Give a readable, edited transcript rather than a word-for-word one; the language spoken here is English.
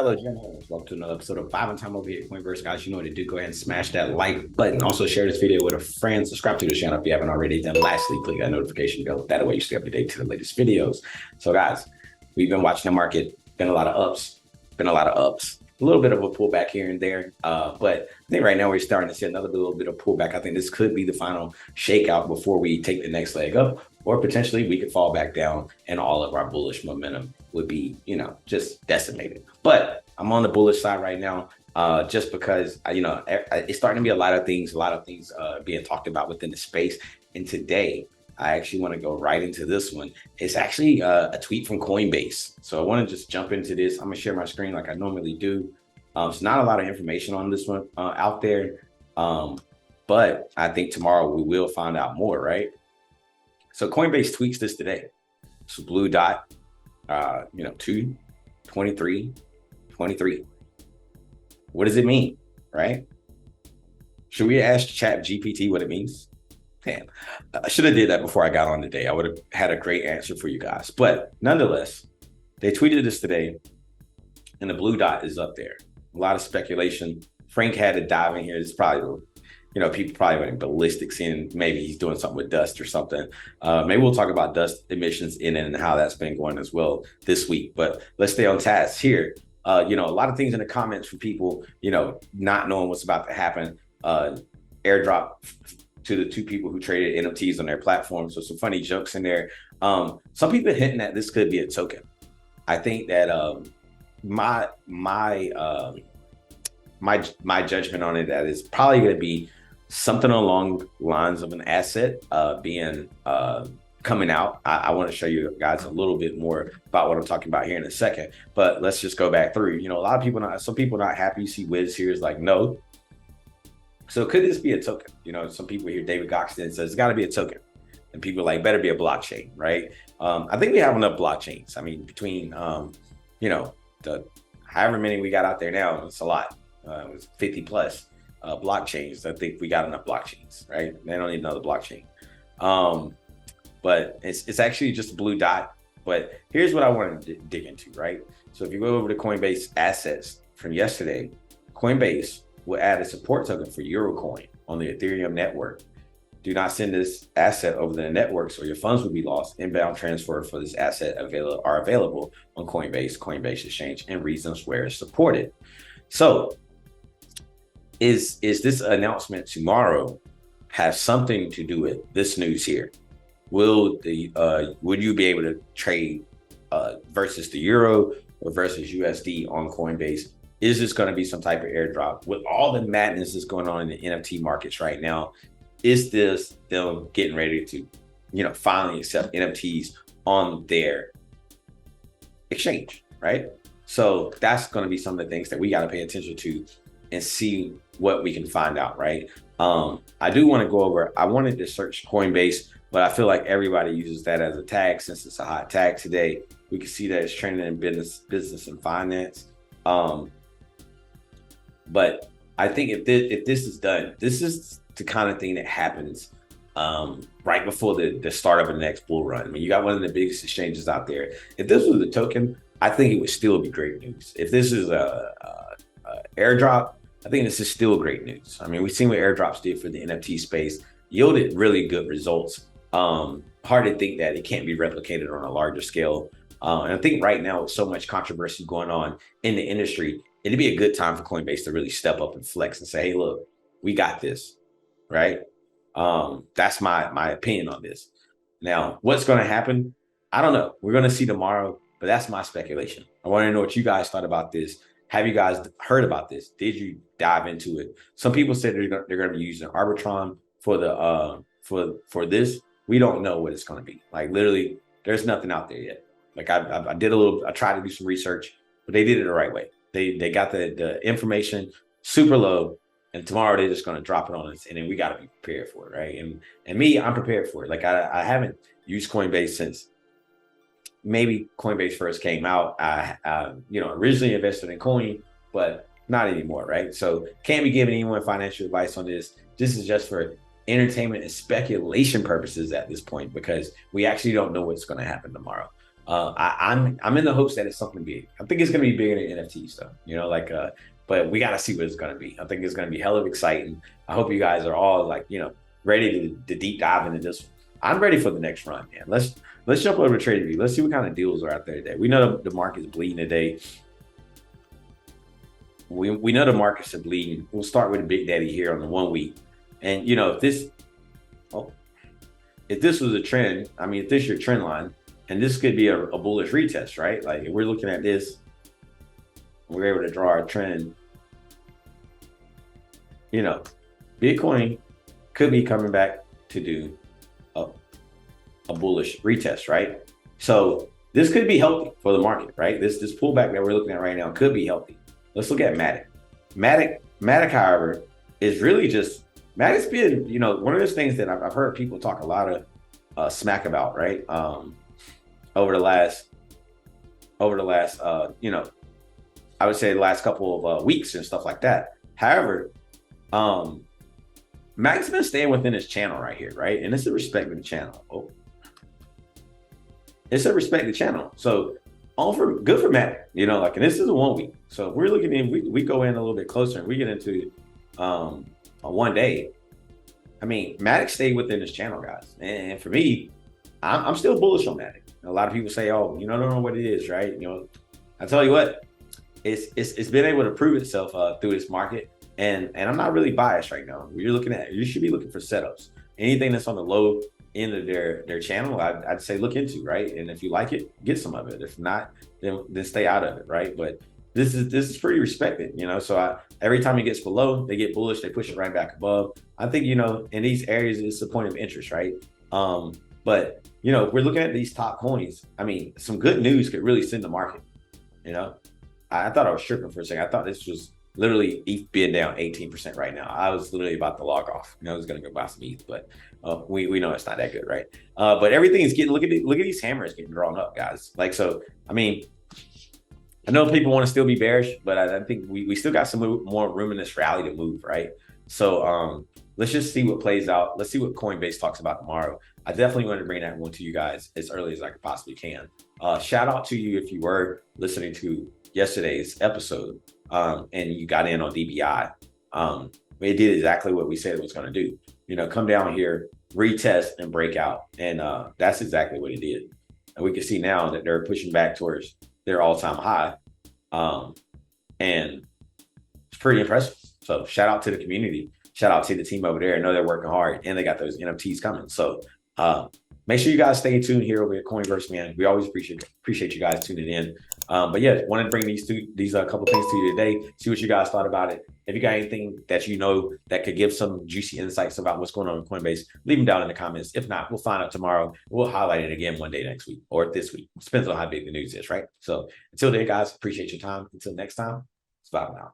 Hello, gentlemen. Welcome to another episode of Five and Time over here at Coinverse. Guys, you know what to do. Go ahead and smash that like button. Also, share this video with a friend. Subscribe to the channel if you haven't already done. Lastly, click that notification bell. That way you stay up to date to the latest videos. So, guys, we've been watching the market. Been a lot of ups. A little bit of a pullback here and there. But I think right now we're starting to see another little bit of pullback. I think this could be the final shakeout before we take the next leg up. Or potentially we could fall back down and all of our bullish momentum would be, just decimated. But I'm on the bullish side right now, just because, it's starting to be a lot of things being talked about within the space. And today, I actually want to go right into this one. It's actually a tweet from Coinbase. So I want to just jump into this. I'm going to share my screen like I normally do. It's not a lot of information on this one out there. But I think tomorrow we will find out more, right? So Coinbase tweets this today. It's a blue dot, 2, 23, 23. What does it mean, right? Should we ask ChatGPT what it means? Man, I should have did that before I got on today. I would have had a great answer for you guys. But nonetheless, they tweeted this today, and the blue dot is up there. A lot of speculation. Frank had to dive in here. It's probably, people probably went ballistic seeing maybe he's doing something with dust or something. Maybe we'll talk about dust emissions in it and how that's been going as well this week. But let's stay on task here. A lot of things in the comments from people, not knowing what's about to happen. Airdrop to the two people who traded NFTs on their platform. So some funny jokes in there. Some people hinting that this could be a token. I think that my judgment on it that is probably going to be something along the lines of an asset being coming out. I want to show you guys a little bit more about what I'm talking about here in a second. But let's just go back through. A lot of people, some people not happy. You see Wiz here is like, no. So could this be a token? Some people here, David Goxton says it's got to be a token. And people are like, better be a blockchain, right? I think we have enough blockchains. I mean, between, the however many we got out there now, it's a lot. It was 50 plus blockchains. I think we got enough blockchains, right? They don't need another blockchain. But it's actually just a blue dot. But here's what I want to dig into, right? So if you go over to Coinbase assets from yesterday, Coinbase will add a support token for Eurocoin on the Ethereum network. Do not send this asset over the networks or your funds will be lost. Inbound transfer for this asset are available on Coinbase, Coinbase Exchange, and reasons where it's supported. So is this announcement tomorrow have something to do with this news here? Will you be able to trade versus the euro or versus USD on Coinbase? Is this going to be some type of airdrop? With all the madness that's going on in the NFT markets right now, is this them getting ready to, finally accept NFTs on their exchange, right? So that's going to be some of the things that we got to pay attention to and see what we can find out, right? I do want to go over, I wanted to search Coinbase, but I feel like everybody uses that as a tag since it's a hot tag today. We can see that it's trending in business and finance. But I think if this is done, this is the kind of thing that happens right before the start of the next bull run. I mean, you got one of the biggest exchanges out there. If this was a token, I think it would still be great news. If this is a airdrop, I think this is still great news. I mean, we've seen what airdrops did for the NFT space, yielded really good results. Hard to think that it can't be replicated on a larger scale. And I think right now with so much controversy going on in the industry, it'd be a good time for Coinbase to really step up and flex and say, hey, look, we got this, right? That's my opinion on this. Now, what's going to happen? I don't know. We're going to see tomorrow, but that's my speculation. I want to know what you guys thought about this. Have you guys heard about this? Did you dive into it? Some people said they're going to be using Arbitron for the for this. We don't know what it's going to be. Like literally, there's nothing out there yet. Like I tried to do some research, but they did it the right way. They got the information super low, and tomorrow they're just going to drop it on us, and then we got to be prepared for it, right? And me, I'm prepared for it. Like I haven't used Coinbase since maybe Coinbase first came out. I originally invested in Coin, but not anymore, right? So can't be giving anyone financial advice on this. This is just for entertainment and speculation purposes at this point, because we actually don't know what's going to happen tomorrow. I'm in the hopes that it's something big. I think it's gonna be bigger than NFTs though. But we gotta see what it's gonna be. I think it's gonna be hella exciting. I hope you guys are all like, ready to deep dive into this one. I'm ready for the next run, man. Let's jump over to TradingView. Let's see what kind of deals are out there today. We know the market's bleeding today. We know the markets are bleeding. We'll start with the Big Daddy here on the 1 week. And if this was a trend, I mean, if this is your trend line, and this could be a bullish retest, right? Like if we're looking at this, we're able to draw our trend. Bitcoin could be coming back to do a bullish retest, right? So this could be healthy for the market, right? This pullback that we're looking at right now could be healthy. Let's look at Matic. Matic, however, is really just Matic's been, one of those things that I've heard people talk a lot of smack about, right? Over the last, I would say the last couple of weeks and stuff like that. However, Matic's been staying within his channel right here, right? And it's a respected channel. It's a respected channel. So good for Matic, and this is a 1 week. So if we're looking in, we go in a little bit closer and we get into a 1 day. I mean, Matic stayed within his channel, guys. And for me, I'm still bullish on Matic. A lot of people say, "Oh, don't know what it is," right? I tell you what, it's been able to prove itself through this market, and I'm not really biased right now. You should be looking for setups. Anything that's on the low end of their channel, I'd say look into, right? And if you like it, get some of it. If not, then stay out of it, right? But this is pretty respected, So every time it gets below, they get bullish, they push it right back above. I think in these areas, it's a point of interest, right? But if we're looking at these top coins, I mean, some good news could really send the market. I thought I was tripping for a second. I thought this was literally ETH being down 18% right now. I was literally about to log off. I was going to go buy some ETH, but we know it's not that good, right? But everything is getting, look at these hammers getting drawn up, guys. I mean, I know people want to still be bearish, but I think we still got some more room in this rally to move, right? So let's just see what plays out. Let's see what Coinbase talks about tomorrow. I definitely want to bring that one to you guys as early as I possibly can. Shout out to you if you were listening to yesterday's episode and you got in on DBI. It did exactly what we said it was going to do. Come down here, retest and break out. And that's exactly what it did. And we can see now that they're pushing back towards their all-time high. And it's pretty impressive. So shout out to the community. Shout out to the team over there. I know they're working hard and they got those NFTs coming. So make sure you guys stay tuned here over at Coinverse, man. We always appreciate you guys tuning in. But yeah, wanted to bring these couple things to you today. See what you guys thought about it. If you got anything that that could give some juicy insights about what's going on in Coinbase, leave them down in the comments. If not, we'll find out tomorrow. We'll highlight it again one day next week or this week. Depends on how big the news is, right? So until then, guys, appreciate your time. Until next time, it's Bob out.